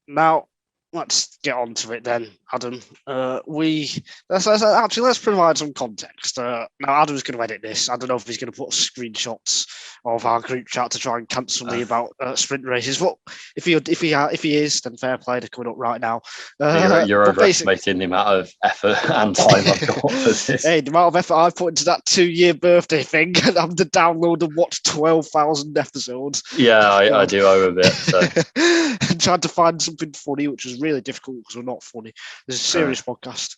Now, let's get on to it then, Adam. Let's provide some context. Now, Adam's going to edit this. I don't know if he's going to put screenshots of our group chat to try and cancel me about sprint races. But if he is, then fair play. They're coming up right now. You're overestimating the amount of effort and time I've got for this. Hey, the amount of effort I've put into that 2-year birthday thing, and I'm to download and watch 12,000 episodes. Yeah, I do owe a bit. So. And tried to find something funny, which was really difficult because we're not funny. There's a serious podcast.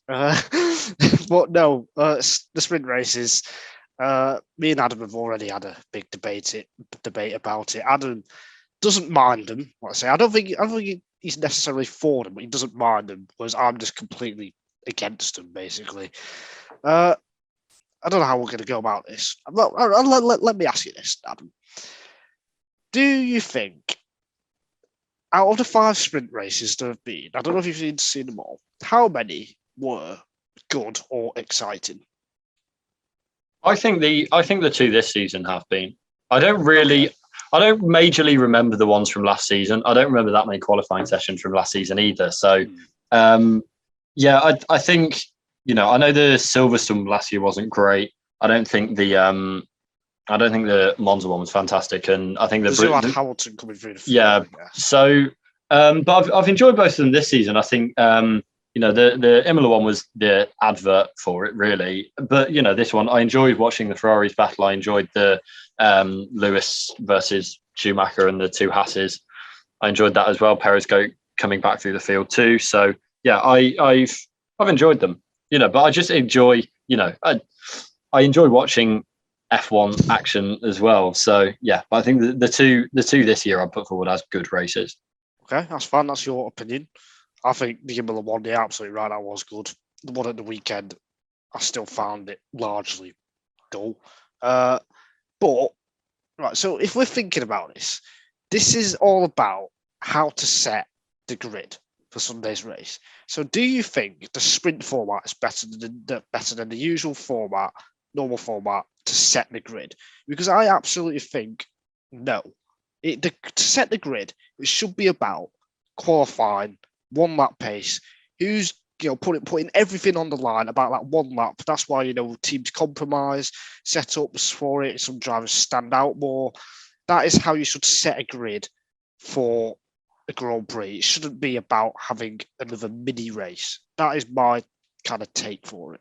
But no, the sprint races. Me and Adam have already had a big debate about it. Adam doesn't mind them. Let's say I don't think he's necessarily for them, but he doesn't mind them. Whereas I'm just completely against them, basically. I don't know how we're going to go about this. Let me ask you this, Adam. Do you think, out of the 5 sprint races there have been, I don't know if you've seen them all, how many were good or exciting? I think the 2 this season have been. I don't majorly remember the ones from last season. I don't remember that many qualifying sessions from last season either. So, I think, I know the Silverstone last year wasn't great. I don't think the Monza one was fantastic, and I think the Hamilton coming through the field. Yeah. So, but I've enjoyed both of them this season. I think the Imola one was the advert for it, really. But this one, I enjoyed watching the Ferraris battle. I enjoyed the Lewis versus Schumacher and the 2 Hasses. I enjoyed that as well. Perez coming back through the field too. So yeah, I've enjoyed them. But I just enjoy. I enjoy watching F1 action as well. So yeah, but I think the two this year I put forward as good races. Okay, that's fine. That's your opinion. I think the Imola one, you're absolutely right, that was good. The one at the weekend, I still found it largely dull. But right, so if we're thinking about this is all about how to set the grid for Sunday's race. So do you think the sprint format is better than the usual format, normal format, to set the grid? Because I absolutely think no. To set the grid, it should be about qualifying, 1 lap pace. Who's putting everything on the line about that 1 lap? That's why teams compromise, setups for it. Some drivers stand out more. That is how you should set a grid for a Grand Prix. It shouldn't be about having another mini race. That is my kind of take for it.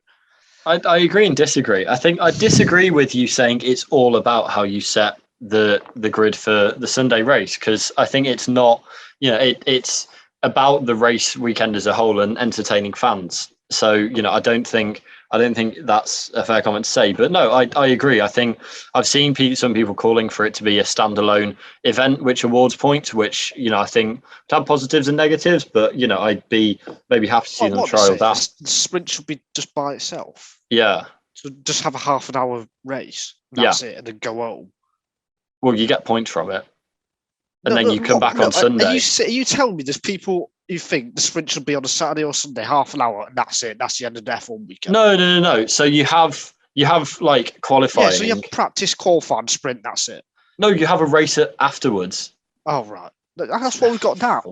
I agree and disagree. I think I disagree with you saying it's all about how you set the grid for the Sunday race, because I think it's not. It's about the race weekend as a whole and entertaining fans. So I don't think that's a fair comment to say. But no, I agree. I think I've seen some people calling for it to be a standalone event, which awards points, which I think have positives and negatives. But I'd be maybe happy to see them trial that. The sprint should be just by itself. Yeah. So just have a half an hour race. That's it, and then go home. Well, you get points from it. And then you come back on Sunday. Are you telling me there's people who think the sprint should be on a Saturday or Sunday, half an hour, and that's it? That's the end of the F1 weekend? No. So you have like qualifying. Yeah, so you have practice, qualifying, sprint, that's it. No, you have a race afterwards. Oh, right. That's what we've got now.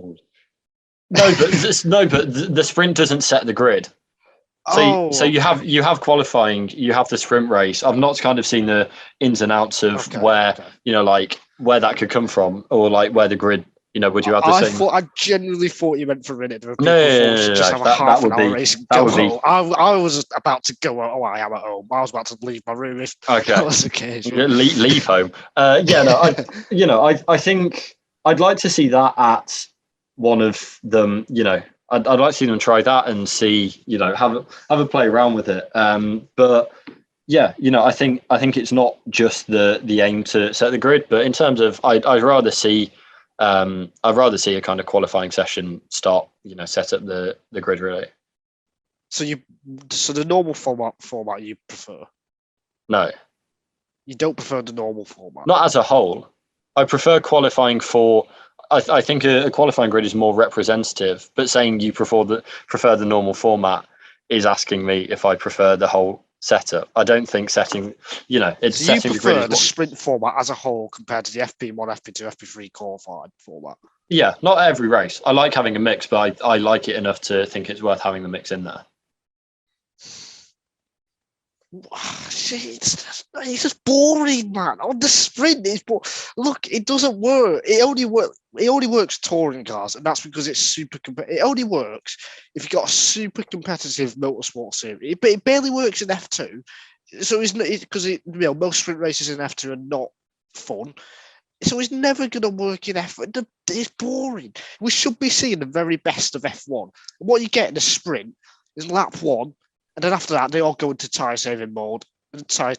No, but the sprint doesn't set the grid. So you have qualifying, you have the sprint race. I've not kind of seen the ins and outs of where that could come from, or like where the grid. Would you have the same? I genuinely thought you meant for a minute. No. Just have a half an hour race and go home. I was about to go. Oh, I am at home. I was about to leave my room if that was the case. Leave home. I think I'd like to see that at one of them. I'd like to see them try that and see, have a play around with it. But yeah, I think it's not just the aim to set the grid, but in terms of, I'd rather see a kind of qualifying session start, set up the grid really. So the normal format you prefer? No. You don't prefer the normal format? Not as a whole. I prefer qualifying for. I think a qualifying grid is more representative, but saying you prefer the normal format is asking me if I prefer the whole setup. I don't think setting, it's so setting you prefer the grid. The sprint format as a whole compared to the FP1, FP2, FP3 qualifying format? Yeah, not every race. I like having a mix, but I like it enough to think it's worth having the mix in there. It's just boring, man. On the sprint, look, it doesn't work. It only works touring cars, and that's because it's super competitive. It only works if you've got a super competitive motorsport series. It barely works in F2, so it's because most sprint races in F2 are not fun. So it's never going to work in F1. It's boring. We should be seeing the very best of F1. What you get in a sprint is lap one, and then after that, they all go into tyre saving mode. I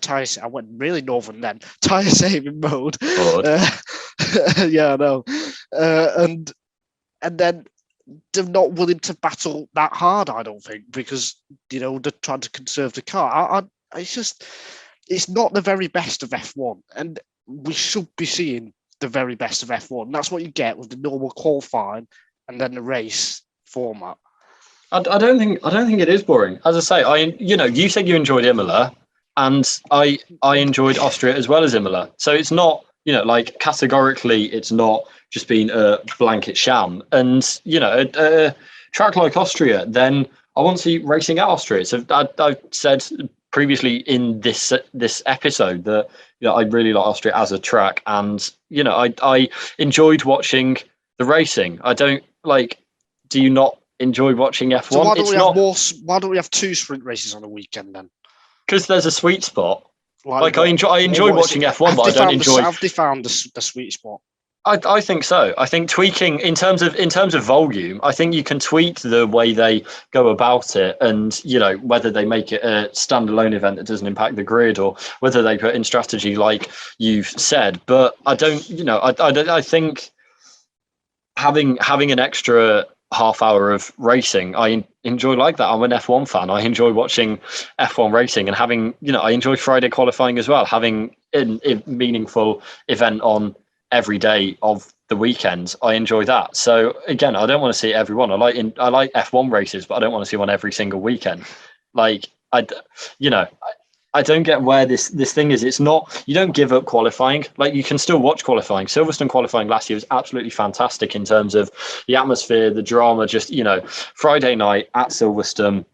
went really northern then. Tyre saving mode. Yeah, I know. And then they're not willing to battle that hard, I don't think, because they're trying to conserve the car. It's not the very best of F1, and we should be seeing the very best of F1. That's what you get with the normal qualifying and then the race format. I don't think it is boring. As I say, you said you enjoyed Imola, and I enjoyed Austria as well as Imola. So it's not, like categorically, it's not just been a blanket sham. And a track like Austria, then I want to see racing at Austria. So I've said previously in this episode that I really like Austria as a track, and I enjoyed watching the racing. I don't like. Do you not enjoy watching F1? So why don't we have two sprint races on a weekend then? Because there's a sweet spot. I enjoy watching F1, but I don't enjoy. Have they found the sweet spot? I think so. I think tweaking in terms of volume, I think you can tweak the way they go about it, and whether they make it a standalone event that doesn't impact the grid, or whether they put in strategy like you've said. But I don't. I think having an extra half hour of racing, I enjoy like that. I'm an F1 fan. I enjoy watching F1 racing, and having I enjoy Friday qualifying as well. Having a meaningful event on every day of the weekends, I enjoy that. So again, I don't want to see everyone. I like F1 races, but I don't want to see one every single weekend. Like I don't get where this thing is. It's not, you don't give up qualifying. Like, you can still watch qualifying. Silverstone qualifying last year was absolutely fantastic in terms of the atmosphere, the drama. Just Friday night at Silverstone,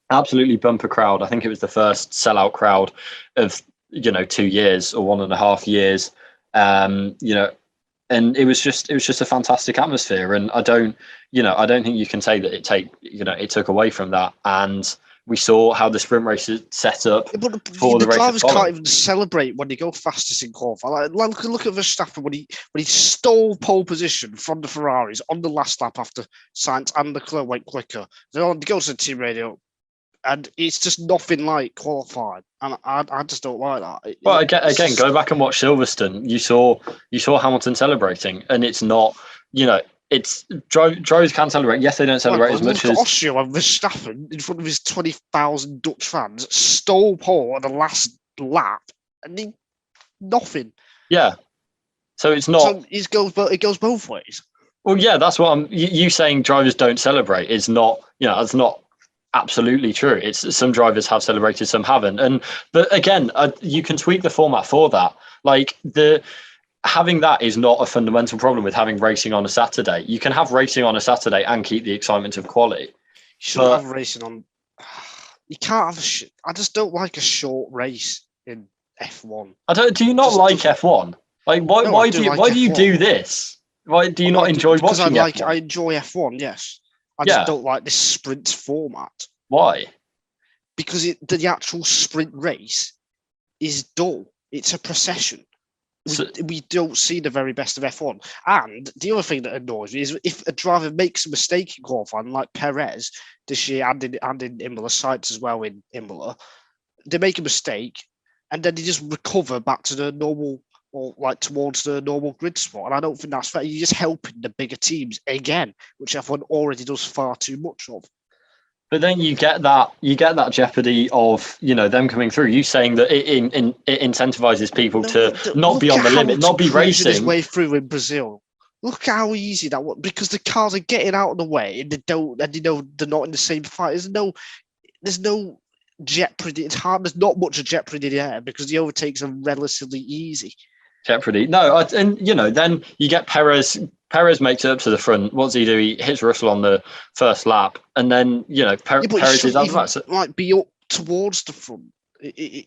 absolutely bumper crowd. I think it was the first sellout crowd of 2 years or 1.5 years. And it was just a fantastic atmosphere. And I don't think you can say that it took away from that. And we saw how the sprint race is set up for the race. The drivers can't even celebrate when they go fastest in qualifying. Like look at Verstappen when he stole pole position from the Ferraris on the last lap after Sainz and Leclerc went quicker. He goes to the team radio, and it's just nothing like qualifying, and I just don't like that. Well, again, go back and watch Silverstone. You saw Hamilton celebrating, and it's not, it's drivers can celebrate. Yes, they don't celebrate as much as Austria and Verstappen in front of his 20,000 Dutch fans stole pole on the last lap, and nothing. Yeah, so it's not. So it goes both ways. Well, yeah, that's what you saying. Drivers don't celebrate is not. That's not absolutely true. It's some drivers have celebrated, some haven't, but again, you can tweak the format for that. Like having that is not a fundamental problem with having racing on a Saturday. You can have racing on a Saturday and keep the excitement of quali. You shouldn't have racing on. You can't have I just don't like a short race in F1. Do you not like F1? Like why do you do this? Why do you not enjoy watching F1? I enjoy F1, yes. I just don't like this sprint format. Why? Because the actual sprint race is dull. It's a procession. We don't see the very best of F1. And the other thing that annoys me is if a driver makes a mistake in qualifying, like Perez this year and in Imola, Sainz as well in Imola, they make a mistake and then they just recover back to the normal, or like towards the normal grid spot. And I don't think that's fair. You're just helping the bigger teams again, which F1 already does far too much of. But then you get that jeopardy of them coming through. You saying that it incentivizes people to not be on the limit, not be racing his way through in Brazil. Look how easy that was, because the cars are getting out of the way and they're not in the same fight. There's no jeopardy. It's hard. There's not much of jeopardy there because the overtakes are relatively easy. Jeopardy. No, and then you get Perez. Perez makes it up to the front. What does he do? He hits Russell on the first lap, and then Perez is out of like be up towards the front.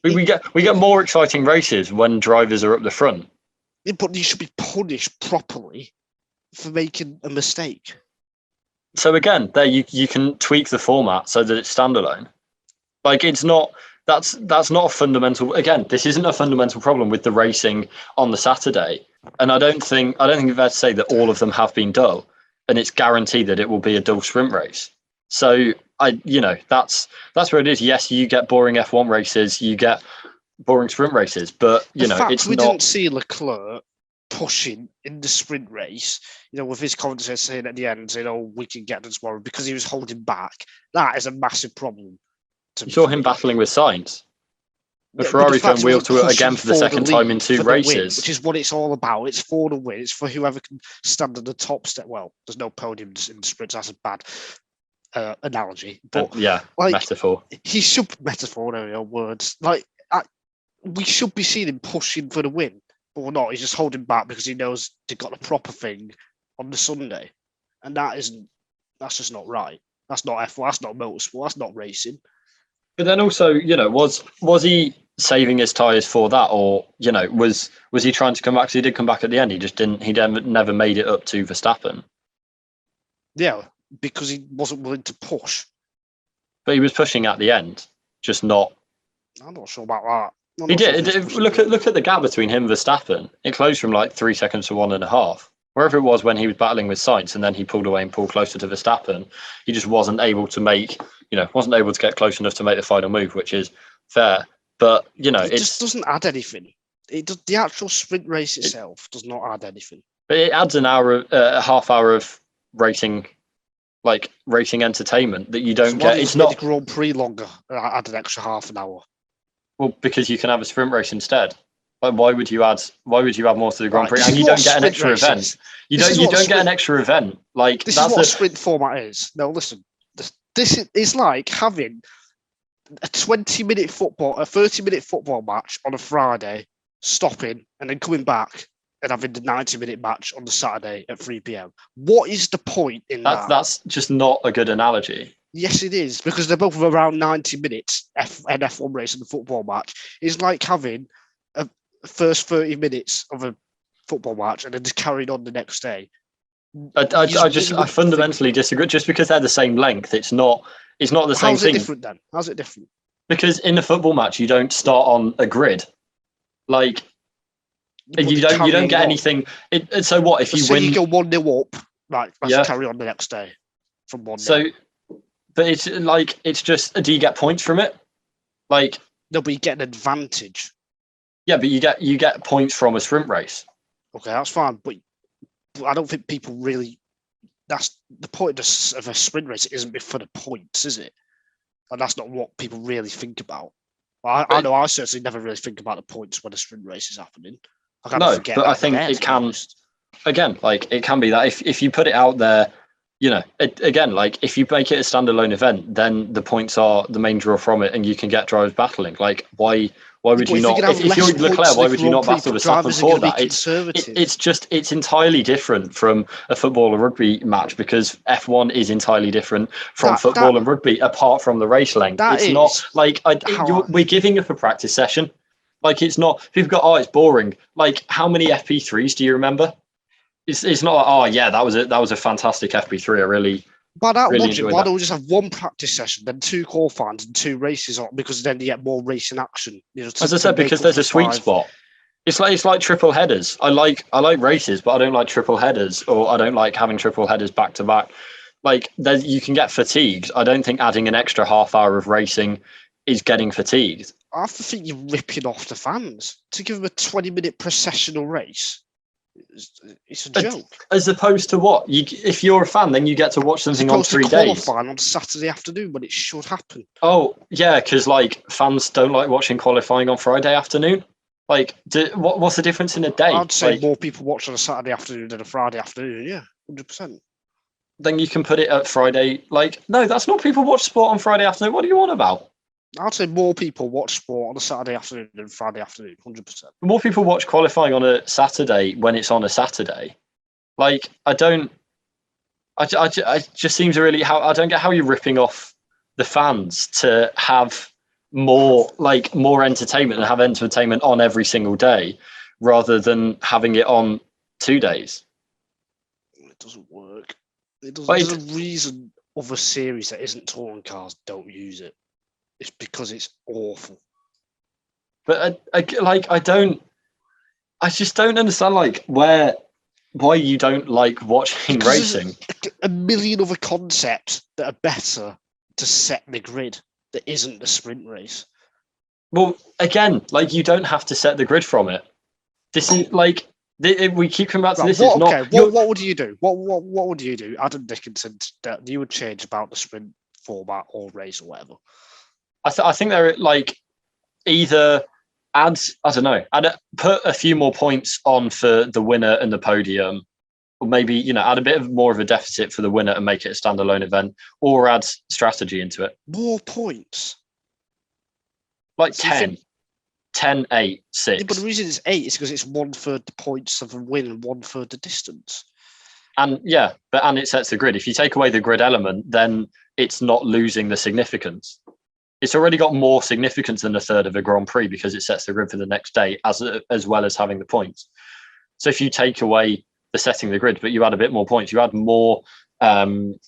We get more exciting races when drivers are up the front. Yeah, but you should be punished properly for making a mistake. So again, there you can tweak the format so that it's standalone. Like it's not. That's not a fundamental. Again, this isn't a fundamental problem with the racing on the Saturday, and I don't think it's fair to say that all of them have been dull, and it's guaranteed that it will be a dull sprint race. So that's where it is. Yes, you get boring F1 races, you get boring sprint races, but it's not. We didn't see Leclerc pushing in the sprint race, with his commentator saying at the end, saying, we can get them tomorrow because he was holding back. That is a massive problem. You saw him battling with Sainz. The Ferrari turned wheel to it again for the second time in 2 races. Win, which is what it's all about. It's for the win. It's for whoever can stand at the top step. Well, there's no podiums in the sprints. That's a bad analogy. But metaphor. He should metaphor, words. We should be seeing him pushing for the win, but we're not. He's just holding back because he knows they've got the proper thing on the Sunday, and that's just not right. That's not F1. That's not motorsport. That's not racing. But then also, was he saving his tyres for that, or was he trying to come back? Because he did come back at the end. He just didn't. He never made it up to Verstappen. Yeah, because he wasn't willing to push. But he was pushing at the end, just not. I'm not sure about that. He did. Look at the gap between him and Verstappen. It closed from like 3 seconds to 1.5. Wherever it was when he was battling with Sainz, and then he pulled away and pulled closer to Verstappen, he just wasn't able to get close enough to make the final move, which is fair. But it just doesn't add anything. The actual sprint race itself does not add anything. But it adds a half hour of racing entertainment that you don't get. It's not the Grand Prix longer. Add an extra half an hour. Well, because you can have a sprint race instead. Like, why would you add more to the Grand Prix? And you don't get an extra event. You don't get an extra event. Like this is what a sprint format is. No, listen. This is like having a 30-minute football match on a Friday, stopping and then coming back and having the 90-minute match on the Saturday at 3 p.m. What is the point in that? That's just not a good analogy. Yes, it is, because they're both around 90 minutes, an F1 race and a football match. It's like having a first 30 minutes of a football match and then just carried on the next day. I fundamentally disagree. Just because they're the same length, it's not the same thing. How's it different then? How's it different? Because in a football match, you don't start on a grid. Like you don't get anything. So what if you win? You go 1-0 up, right? Let's carry on the next day from 1-0. So, but it's just. Do you get points from it? Like no, but you get an advantage. Yeah, but you get points from a sprint race. Okay, that's fine, but I don't think people really. That's the point of a sprint race. It isn't for the points, is it? And that's not what people really think about. I know I certainly never really think about the points when a sprint race is happening. I think it can. Again, it can be that if you put it out there, if you make it a standalone event, then the points are the main draw from it, and you can get drivers battling. Like why would you not? If you're Leclerc, why would you not battle Verstappen for that? It's entirely different from a football or rugby match, because F1 is entirely different from football and rugby, apart from the race length. It's not like we're giving up a practice session. Like it's not. People go, it's boring. Like how many FP3s do you remember? It's not. That was a fantastic FP3. I really. By that logic, why don't we just have one practice session, then 2 qualifyings and 2 races on? Because then you get more racing action. As I said, because there's a sweet spot. It's like triple headers. I like races, but I don't like triple headers, or I don't like having triple headers back to back. Like you can get fatigued. I don't think adding an extra half hour of racing is getting fatigued. I have to think you're ripping off the fans to give them a 20-minute processional race. It's a joke. As opposed to what? If you're a fan, then you get to watch something on 3 days. Qualifying on Saturday afternoon, but it should happen. Oh yeah, because fans don't like watching qualifying on Friday afternoon. What's the difference in a day? I'd say more people watch on a Saturday afternoon than a Friday afternoon. Yeah, 100%. Then you can put it at Friday. No, that's not people watch sport on Friday afternoon. What do you want about? I'd say more people watch sport on a Saturday afternoon than Friday afternoon, 100%. More people watch qualifying on a Saturday when it's on a Saturday. Like, I just seems really I don't get how you're ripping off the fans to have more entertainment and have entertainment on every single day rather than having it on 2 days. It doesn't work. There's a reason other series that isn't touring cars don't use it. It's because it's awful. But I just don't understand why you don't like watching racing. There's a million other concepts that are better to set the grid that isn't the sprint race. Well, again, you don't have to set the grid from it. This is we keep coming back to this. What would you do? What would you do, Adam Dickinson, that you would change about the sprint format or race or whatever? I think they're either put a few more points on for the winner and the podium, or maybe add a bit more of a deficit for the winner and make it a standalone event, or add strategy into it. More points, 10, 8, 6. Yeah, but the reason it's 8 is because it's 1/3 the points of a win and 1/3 the distance. And it sets the grid. If you take away the grid element, then it's not losing the significance. It's already got more significance than a third of a Grand Prix because it sets the grid for the next day, as well as having the points. So if you take away the setting the grid, but you add a bit more points, you add more. You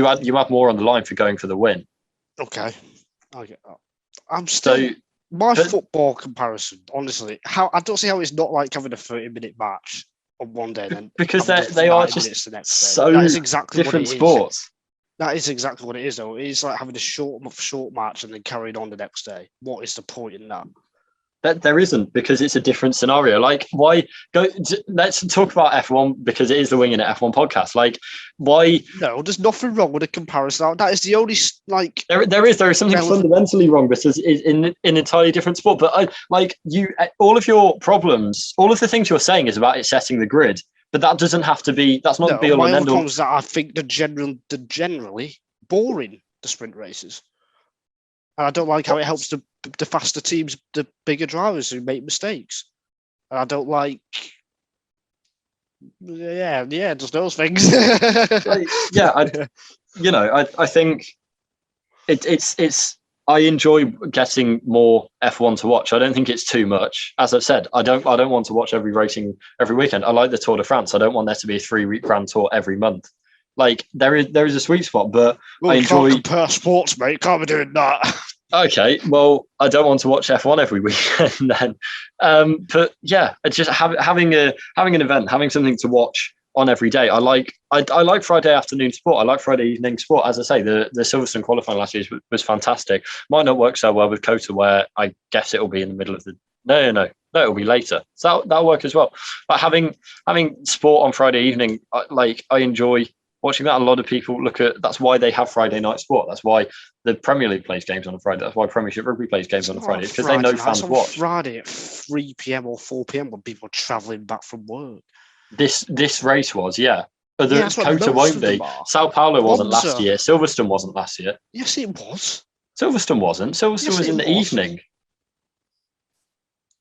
add more on the line for going for the win. Okay, I get that. I'm still football comparison. Honestly, I don't see how it's not like having a 30-minute match on one day, then because they are just the so that is exactly different sports. That is exactly what it is, though. It's like having a short match and then carrying on the next day. What is the point in that? There isn't, because it's a different scenario. Why go? Let's talk about F1 because it is the Winging It F1 podcast. Why? No, there's nothing wrong with a comparison. That is the only There is something fundamentally wrong because it's in an entirely different sport. But all of your problems, all of the things you're saying is about it setting the grid. But that doesn't have to be. That's not the be all and end all. That I think they're generally boring, the sprint races, and I don't like how it helps the faster teams, the bigger drivers who make mistakes. And I don't like. Yeah, just those things. I think it's. I enjoy getting more F1 to watch. I don't think it's too much. As I've said, I don't want to watch every racing every weekend. I like the Tour de France. I don't want there to be a 3-week Grand Tour every month. There is a sweet spot, but I enjoy. Can't compare sports, mate. Can't be doing that. Okay, well, I don't want to watch F1 every weekend then. But yeah, it's just having an event, having something to watch on every day. I like Friday afternoon sport. I like Friday evening sport. As I say, the Silverstone qualifying last year was fantastic. Might not work so well with COTA, where I guess it will be in the middle of the. No, it'll be later. So that'll work as well. But having sport on Friday evening, I enjoy watching that. A lot of people that's why they have Friday night sport. That's why the Premier League plays games on a Friday. That's why Premiership Rugby plays games on a Friday. Because they know fans watch. Friday at 3 p.m. or 4 p.m. when people are travelling back from work. This race was, yeah. But COTA won't be. Sao Paulo wasn't last year. Silverstone wasn't last year. Yes, it was. Silverstone wasn't. Silverstone was in the evening.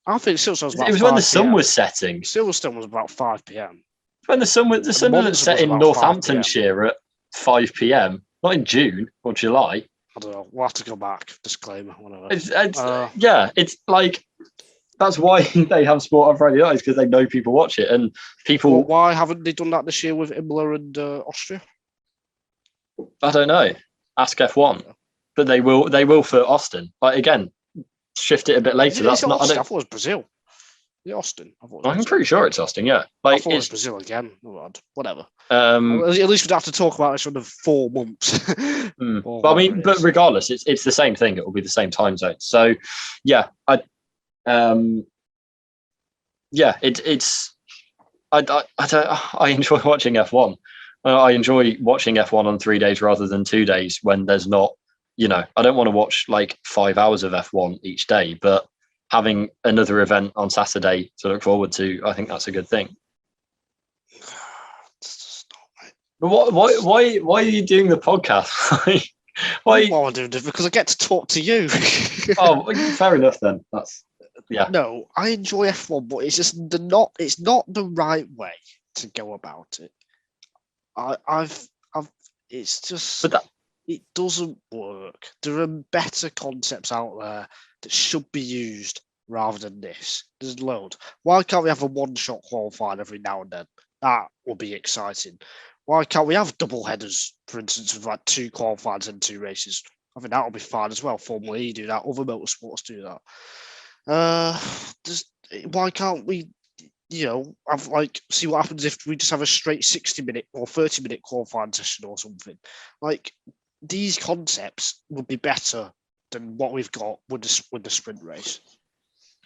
I think Silverstone was about 5 It was when the sun was setting. Silverstone was about 5 p.m. When the sun was set in Northamptonshire at 5 p.m. Not in June or July. I don't know. We'll have to go back. Disclaimer. Whatever. It's that's why they have sport on Friday nights, because they know people watch it and people. Well, why haven't they done that this year with Imola and Austria? I don't know. Ask F1, but they will for Austin. Again, shift it a bit later. I thought it was Brazil. Yeah, Austin. I'm pretty sure it's Austin. Yeah, I thought it was Brazil again. Oh, whatever. At least we'd have to talk about it for 4 months. But regardless, it's the same thing. It will be the same time zone. So, yeah, I enjoy watching F1. I enjoy watching F1 on 3 days rather than 2 days when there's not. I don't want to watch 5 hours of F1 each day, but having another event on Saturday to look forward to, I think that's a good thing. But why are you doing the podcast? Why? Why am I doing this? Because I get to talk to you. Oh, fair enough then. That's yeah. No, I enjoy F1, but it's just it's not the right way to go about it. It's just it doesn't work. There are better concepts out there that should be used rather than this. There's loads. Why can't we have a one-shot qualifying every now and then? That will be exciting. Why can't we have double headers, for instance, with like 2 qualifiers and 2 races? I think that'll be fine as well. Formula E do that. Other motorsports do that. Why can't we, have see what happens if we just have a straight 60-minute or 30-minute qualifying session or something? Like, these concepts would be better than what we've got with the sprint race.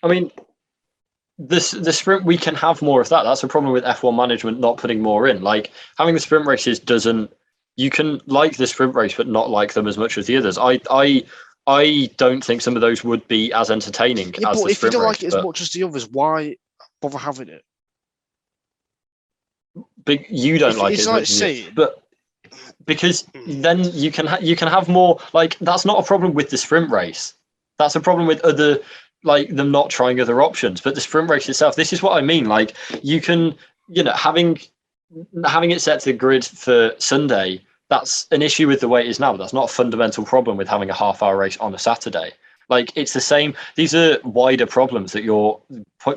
I mean, the sprint, we can have more of that. That's a problem with F1 management not putting more in. Like, having the sprint races doesn't. You can like the sprint race, but not like them as much as the others. I don't think some of those would be as entertaining as the sprint race. But if you don't like it as much as the others, why bother having it? But you don't like it as much as it. But because then you can have more. Like, that's not a problem with the sprint race. That's a problem with other, like, them not trying other options. But the sprint race itself, this is what I mean. Like, you can, having it set to the grid for Sunday, that's an issue with the way it is now, but that's not a fundamental problem with having a half-hour race on a Saturday. Like, it's the same. These are wider problems that you're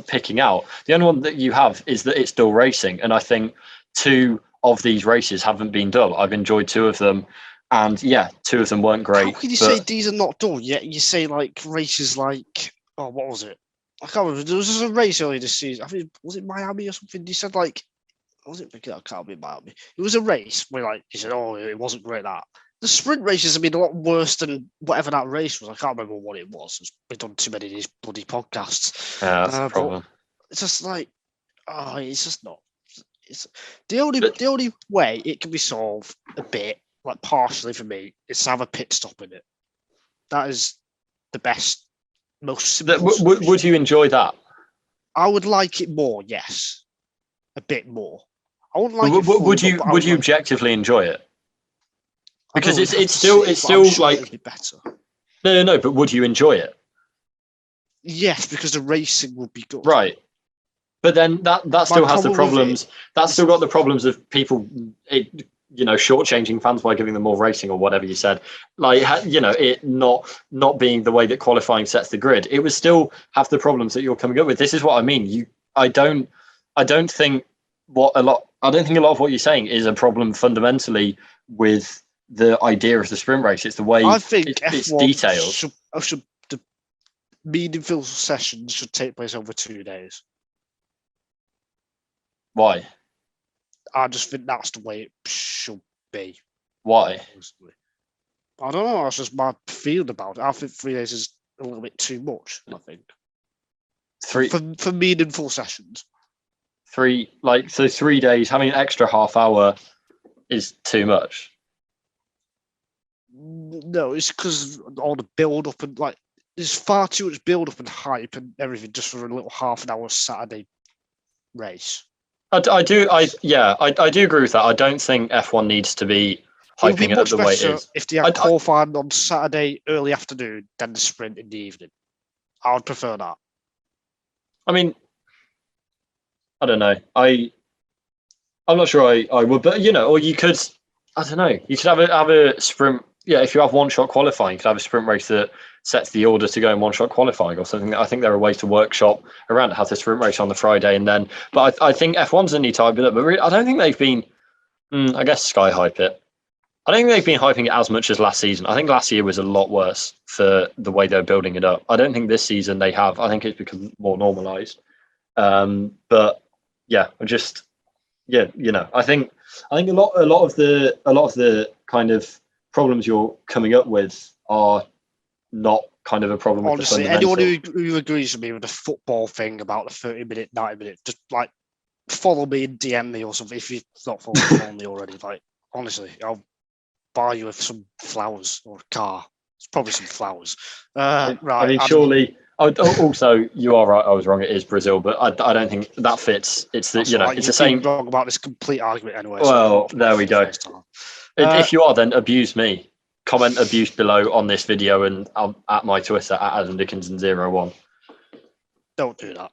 picking out. The only one that you have is that it's dull racing, and I think 2 of these races haven't been dull. I've enjoyed 2 of them, and 2 of them weren't great. How can you say these are not dull, yet you say, like, races like, what was it? I can't remember. There was just a race earlier this season. I think, was it Miami or something? You said, like, was it? I can't be Miami. It was a race where, like, you said, oh, it wasn't great, that. The sprint races have been a lot worse than whatever that race was. I can't remember what it was. We've done too many of these bloody podcasts. Yeah, that's the problem. It's just like, it's just not. It's the only way it can be solved a bit, like partially for me, is to have a pit stop in it. That is the best, most simple. Would you enjoy that? I would like it more, yes, a bit more. I wouldn't like would you objectively enjoy it? Because it's still like it'd be better. No, but would you enjoy it? Yes, because the racing would be good. Right. But then that still has the problems. That's still got the problems of people, shortchanging fans by giving them more racing or whatever you said. Like, it not being the way that qualifying sets the grid. It would still have the problems that you're coming up with. This is what I mean. I don't think a lot of what you're saying is a problem fundamentally with the idea of the sprint race. It's the way I think it's details. The meaningful sessions should take place over 2 days. Why? I just think that's the way it should be. Why? I don't know. That's just my feeling about it. I think 3 days is a little bit too much. I think 3 for meaningful sessions. 3 3 days having an extra half hour is too much. No, it's because all the build up and there's far too much build up and hype and everything just for a little half an hour Saturday race. I do agree with that. I don't think F1 needs to be hyping it up the way it is. If they had qualifying on Saturday early afternoon than the sprint in the evening, I would prefer that. I mean, I don't know. I'm not sure I would, but or you could. I don't know. You could have a sprint. Yeah, if you have one-shot qualifying, you could have a sprint race that sets the order to go in one-shot qualifying or something. I think there are ways to workshop around it. Have the sprint race on the Friday and then. But I think F1 doesn't need to hype it up. But really, I don't think they've been. I guess Sky hype it. I don't think they've been hyping it as much as last season. I think last year was a lot worse for the way they're building it up. I don't think this season they have. I think it's become more normalised. But yeah, I think a lot of the kind of problems you're coming up with are not kind of a problem. Honestly, anyone who agrees with me with the football thing about the 30-minute, 90-minute, just follow me and DM me or something if you've not followed me already. Honestly, I'll buy you with some flowers or a car. It's probably some flowers. Right. I mean, surely. Also, you are right. I was wrong. It is Brazil, but I don't think that fits. It's the it's the same. Wrong about this complete argument anyway. Well, there we go. If you are, then abuse me comment abuse below on this video and at my Twitter at Adam Dickinson 01. Don't do that.